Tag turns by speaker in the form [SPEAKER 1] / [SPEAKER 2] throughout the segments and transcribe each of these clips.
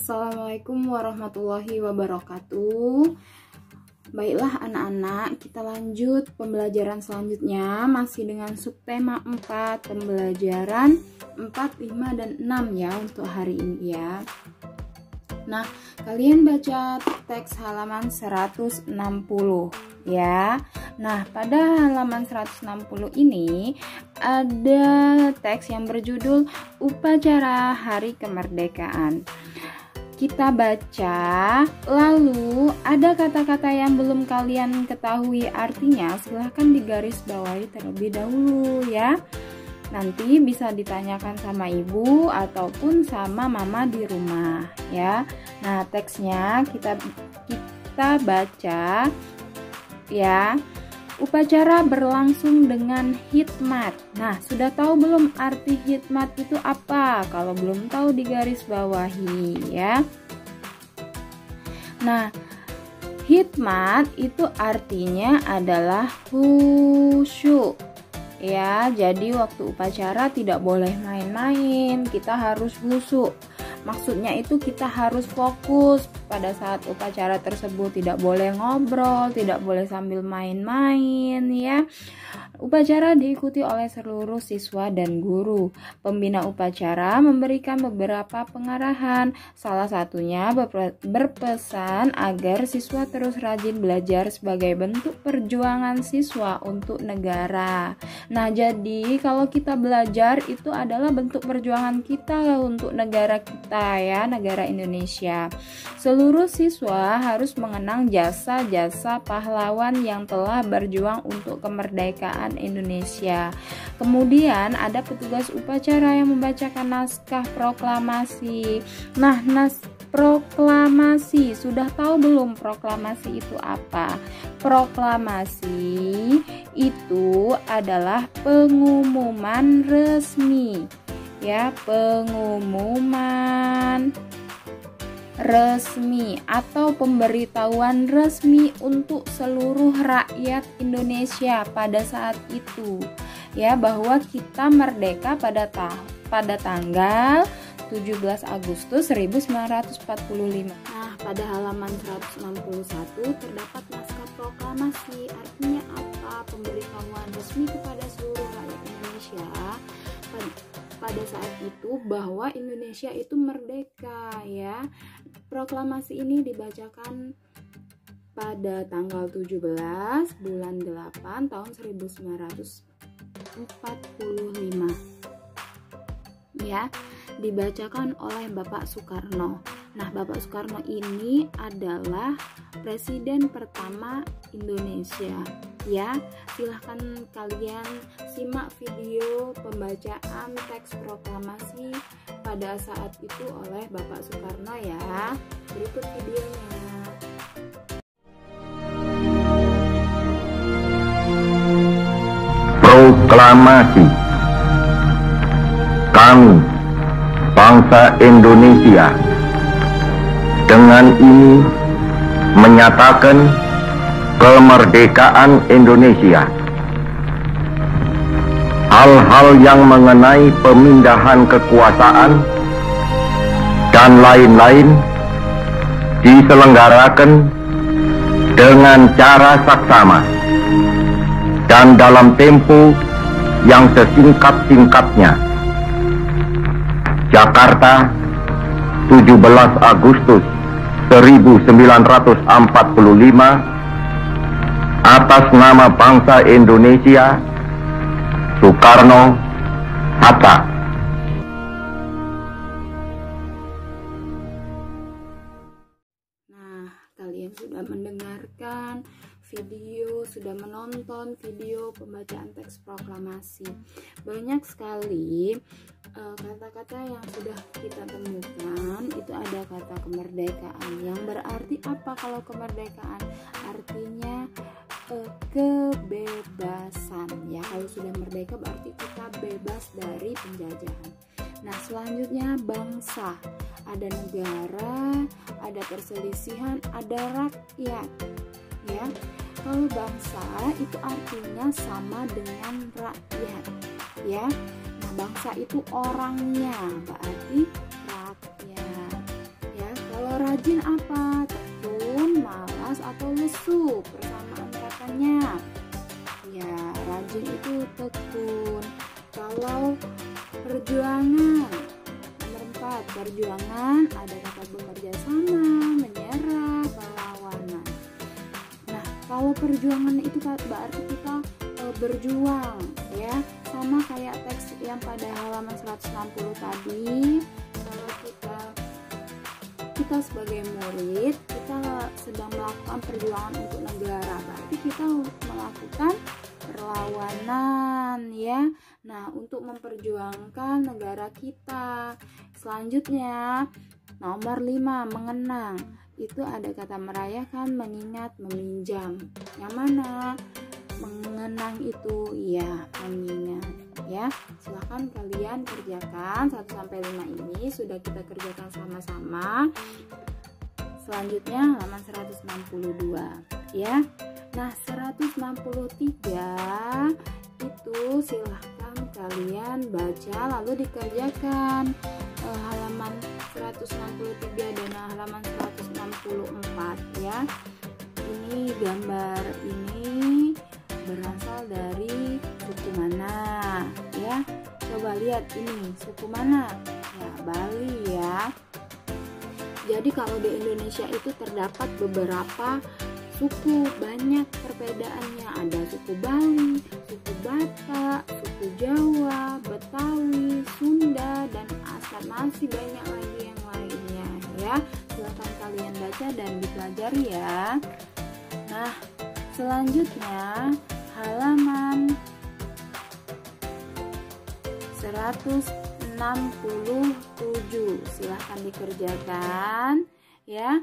[SPEAKER 1] Assalamualaikum warahmatullahi wabarakatuh. Baiklah anak-anak, kita lanjut pembelajaran selanjutnya masih dengan subtema 4, pembelajaran 4, 5, dan 6 ya untuk hari ini ya. Nah, kalian baca teks halaman 160 ya. Nah, pada halaman 160 ini ada teks yang berjudul Upacara Hari Kemerdekaan. Kita baca, lalu ada kata-kata yang belum kalian ketahui artinya, silahkan digarisbawahi terlebih dahulu ya. Nanti bisa ditanyakan sama ibu ataupun sama mama di rumah ya. Nah, teksnya kita baca ya. Upacara berlangsung dengan hikmat. Nah, sudah tahu belum arti hikmat itu apa? Kalau belum tahu digarisbawahi ya. Nah, hikmat itu artinya adalah khusyuk. Ya, jadi waktu upacara tidak boleh main-main, kita harus khusyuk. Maksudnya itu kita harus fokus pada saat upacara tersebut, tidak boleh ngobrol, tidak boleh sambil main-main ya. Upacara diikuti oleh seluruh siswa dan guru. Pembina upacara memberikan beberapa pengarahan, salah satunya berpesan agar siswa terus rajin belajar sebagai bentuk perjuangan siswa untuk negara. Nah, jadi kalau kita belajar itu adalah bentuk perjuangan kita untuk negara kita ya, negara Indonesia. Seluruh siswa harus mengenang jasa-jasa pahlawan yang telah berjuang untuk kemerdekaan Indonesia. Kemudian ada petugas upacara yang membacakan naskah proklamasi. Nah, proklamasi, sudah tahu belum proklamasi itu apa? Proklamasi itu adalah pengumuman resmi. Ya, pengumuman resmi atau pemberitahuan resmi untuk seluruh rakyat Indonesia pada saat itu ya, bahwa kita merdeka pada tanggal 17 Agustus 1945. Nah, pada halaman 161 terdapat naskah proklamasi. Artinya apa? Pemberitahuan resmi kepada seluruh rakyat Indonesia pada saat itu bahwa Indonesia itu merdeka ya. Proklamasi ini dibacakan pada tanggal 17 bulan 8 tahun 1945 ya, dibacakan oleh Bapak Soekarno. Nah, Bapak Soekarno ini adalah presiden pertama Indonesia ya. Silahkan kalian simak video pembacaan teks proklamasi pada saat itu oleh Bapak Soekarno ya. Berikut videonya.
[SPEAKER 2] Proklamasi. Kami, bangsa Indonesia, dengan ini menyatakan kemerdekaan Indonesia. Hal-hal yang mengenai pemindahan kekuasaan dan lain-lain diselenggarakan dengan cara saksama dan dalam tempo yang sesingkat-singkatnya. Jakarta, 17 Agustus 1945, atas nama bangsa Indonesia, Soekarno Hatta.
[SPEAKER 1] Nah, kalian sudah mendengarkan video, sudah menonton video pembacaan teks proklamasi. Banyak sekali kata-kata yang sudah kita temukan. Itu ada kata kemerdekaan, yang berarti apa kalau kemerdekaan? Artinya kebebasan ya. Kalau sudah merdeka berarti kita bebas dari penjajahan. Nah, selanjutnya bangsa. Ada negara, ada perselisihan, ada rakyat ya. Kalau bangsa itu artinya sama dengan rakyat ya. Nah, bangsa itu orangnya, berarti rakyat ya. rajin apa? Tekun, malas, atau lesu? Persamaan katanya. Ya, rajin itu tekun. Kalau perjuangan, nomor 4, perjuangan ada kata bekerja sama, menyerah, perlawanan. Nah, kalau perjuangan itu berarti kita berjuang, ya, sama kayak teks yang pada halaman 160 tadi. Kalau kita sebagai murid, kita sedang melakukan perjuangan untuk negara, berarti kita melakukan perlawanan, ya. Nah, untuk memperjuangkan negara kita. Selanjutnya nomor 5, mengenang. Itu ada kata merayakan, mengingat, meminjam. Yang mana? Mengenang itu ya mengingat, ya. Silahkan kalian kerjakan 1-5 ini sudah kita kerjakan sama-sama. Selanjutnya halaman 162, ya. Nah, 163 itu silahkan kalian baca lalu dikerjakan. Halaman 163 dan halaman 164, ya. Ini gambar ini berasal dari suku mana, ya? Coba lihat ini suku mana? Ya, Bali, ya. Jadi kalau di Indonesia itu terdapat beberapa suku, banyak perbedaannya. Ada suku Bali, suku Batak, suku Jawa, Betawi, Sunda, dan masih banyak lagi yang lainnya, ya. Silakan kalian baca dan dipelajari, ya. Nah, selanjutnya halaman 167, silahkan dikerjakan, ya.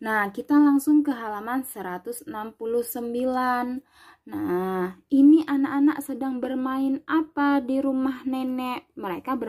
[SPEAKER 1] Nah, kita langsung ke halaman 169. Nah, ini anak-anak sedang bermain apa di rumah nenek? Mereka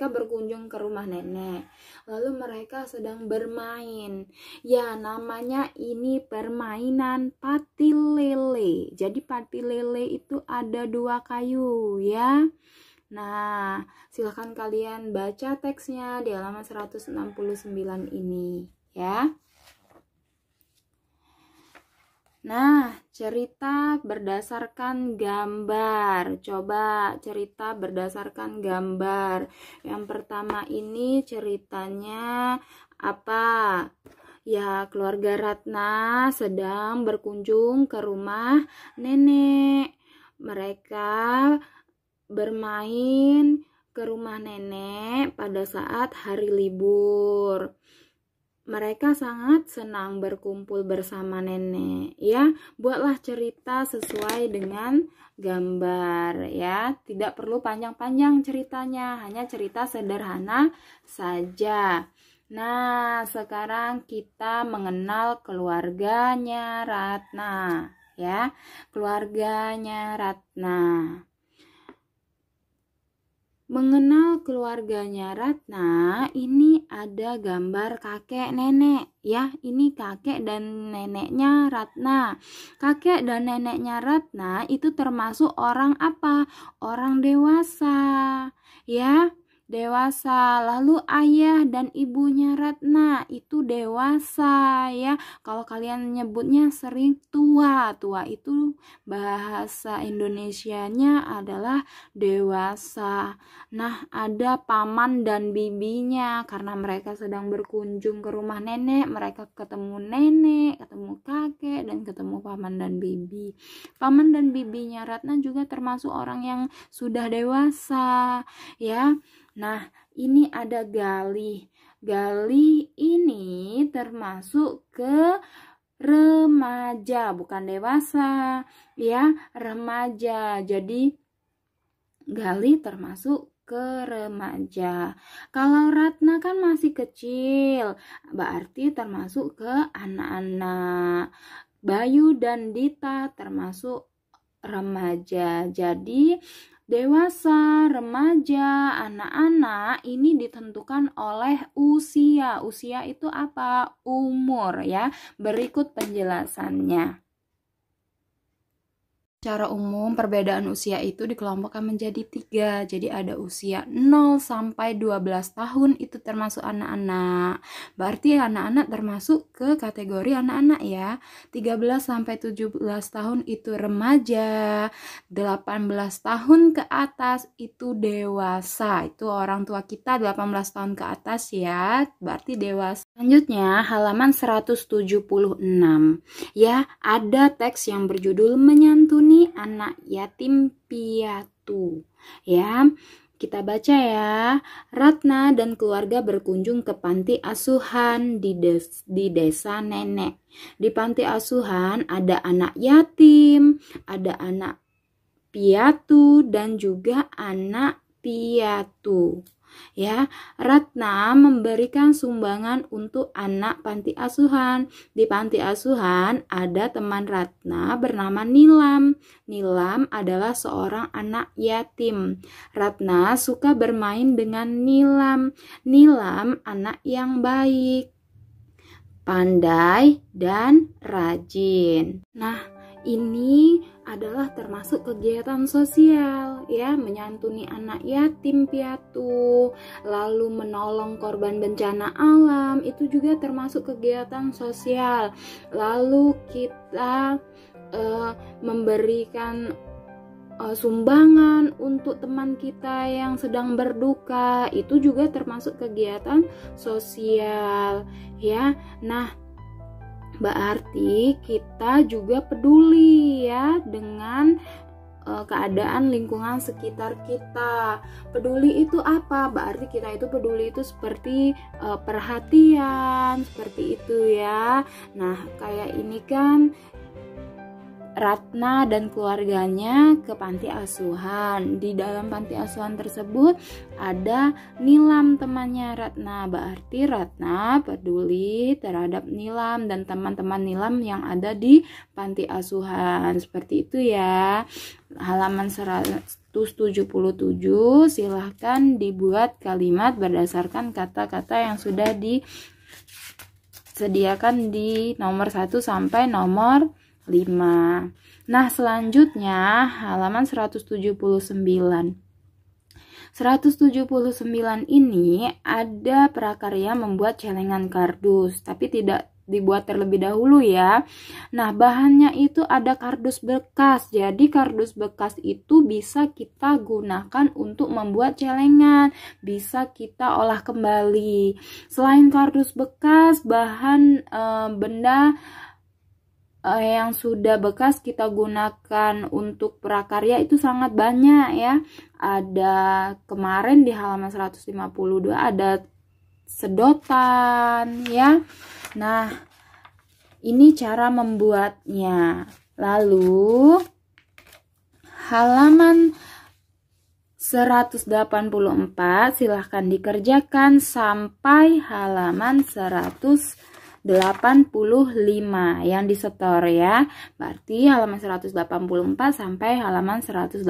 [SPEAKER 1] berkunjung ke rumah nenek. Lalu mereka sedang bermain. Ya, namanya ini permainan pati lele. Jadi pati lele itu ada 2 kayu, ya. Nah, silakan kalian baca teksnya di halaman 169 ini, ya. Nah, cerita berdasarkan gambar. Coba cerita berdasarkan gambar. Yang pertama ini ceritanya apa? Ya, keluarga Ratna sedang berkunjung ke rumah nenek. Mereka bermain ke rumah nenek pada saat hari libur. Mereka sangat senang berkumpul bersama nenek, ya. Buatlah cerita sesuai dengan gambar, ya. Tidak perlu panjang-panjang ceritanya, hanya cerita sederhana saja. Nah, sekarang kita mengenal keluarganya Ratna, ya. Keluarganya Ratna. Mengenal keluarganya Ratna, ini ada gambar kakek nenek, ya. Ini kakek dan neneknya Ratna. Kakek dan neneknya Ratna itu termasuk orang apa? Orang dewasa, ya. Dewasa. Lalu ayah dan ibunya Ratna itu dewasa, ya. Kalau kalian nyebutnya sering tua. Tua itu bahasa Indonesianya adalah dewasa. Nah, ada paman dan bibinya. Karena mereka sedang berkunjung ke rumah nenek, mereka ketemu nenek, ketemu kakek, dan ketemu paman dan bibi. Paman dan bibinya Ratna juga termasuk orang yang sudah dewasa, ya. Nah, ini ada Galih. Galih ini termasuk ke remaja, bukan dewasa, ya, remaja. Jadi Galih termasuk ke remaja. Kalau Ratna kan masih kecil, berarti termasuk ke anak-anak. Bayu dan Dita termasuk remaja. Jadi dewasa, remaja, anak-anak ini ditentukan oleh usia. Usia itu apa? Umur, ya. Berikut penjelasannya. Secara umum, perbedaan usia itu dikelompokkan menjadi 3. Jadi ada usia 0 sampai 12 tahun itu termasuk anak-anak. Berarti anak-anak termasuk ke kategori anak-anak ya. 13 sampai 17 tahun itu remaja. 18 tahun ke atas itu dewasa. Itu orang tua kita 18 tahun ke atas ya. Berarti dewasa. Selanjutnya halaman 176. Ya, ada teks yang berjudul Menyantuni Anak Yatim Piatu. Ya, kita baca ya. Ratna dan keluarga berkunjung ke panti asuhan di desa nenek. Di panti asuhan ada anak yatim, ada anak piatu dan juga anak piatu. Ya, Ratna memberikan sumbangan untuk anak panti asuhan. Di panti asuhan ada teman Ratna bernama Nilam. Nilam adalah seorang anak yatim. Ratna suka bermain dengan Nilam. Nilam anak yang baik, pandai dan rajin. Nah, ini adalah termasuk kegiatan sosial ya, menyantuni anak yatim piatu, lalu menolong korban bencana alam, itu juga termasuk kegiatan sosial. Lalu kita memberikan sumbangan untuk teman kita yang sedang berduka, itu juga termasuk kegiatan sosial ya. Nah, berarti kita juga peduli ya dengan keadaan lingkungan sekitar kita. Peduli itu apa? Berarti kita itu peduli itu seperti perhatian, seperti itu ya. Nah, kayak ini kan Ratna dan keluarganya ke panti asuhan. Di dalam panti asuhan tersebut ada Nilam temannya Ratna. Berarti Ratna peduli terhadap Nilam dan teman-teman Nilam yang ada di panti asuhan. Seperti itu ya. Halaman 177, silahkan dibuat kalimat berdasarkan kata-kata yang sudah disediakan di nomor 1 sampai nomor 5. Nah, selanjutnya halaman 179. 179 ini ada prakarya membuat celengan kardus, tapi tidak dibuat terlebih dahulu ya. Nah, bahannya itu ada kardus bekas. Jadi kardus bekas itu bisa kita gunakan untuk membuat celengan, bisa kita olah kembali. Selain kardus bekas, bahan benda yang sudah bekas kita gunakan untuk prakarya itu sangat banyak ya. Ada kemarin di halaman 152 ada sedotan ya. Nah, ini cara membuatnya. Lalu halaman 184 silahkan dikerjakan sampai halaman 185 yang disetor ya. Berarti halaman 184 sampai halaman 185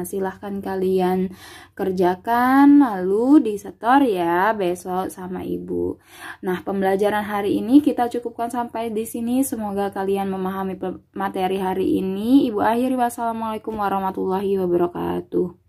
[SPEAKER 1] silahkan kalian kerjakan lalu disetor ya besok sama ibu. Nah, pembelajaran hari ini kita cukupkan sampai di sini. Semoga kalian memahami materi hari ini. Ibu akhiri, wassalamualaikum warahmatullahi wabarakatuh.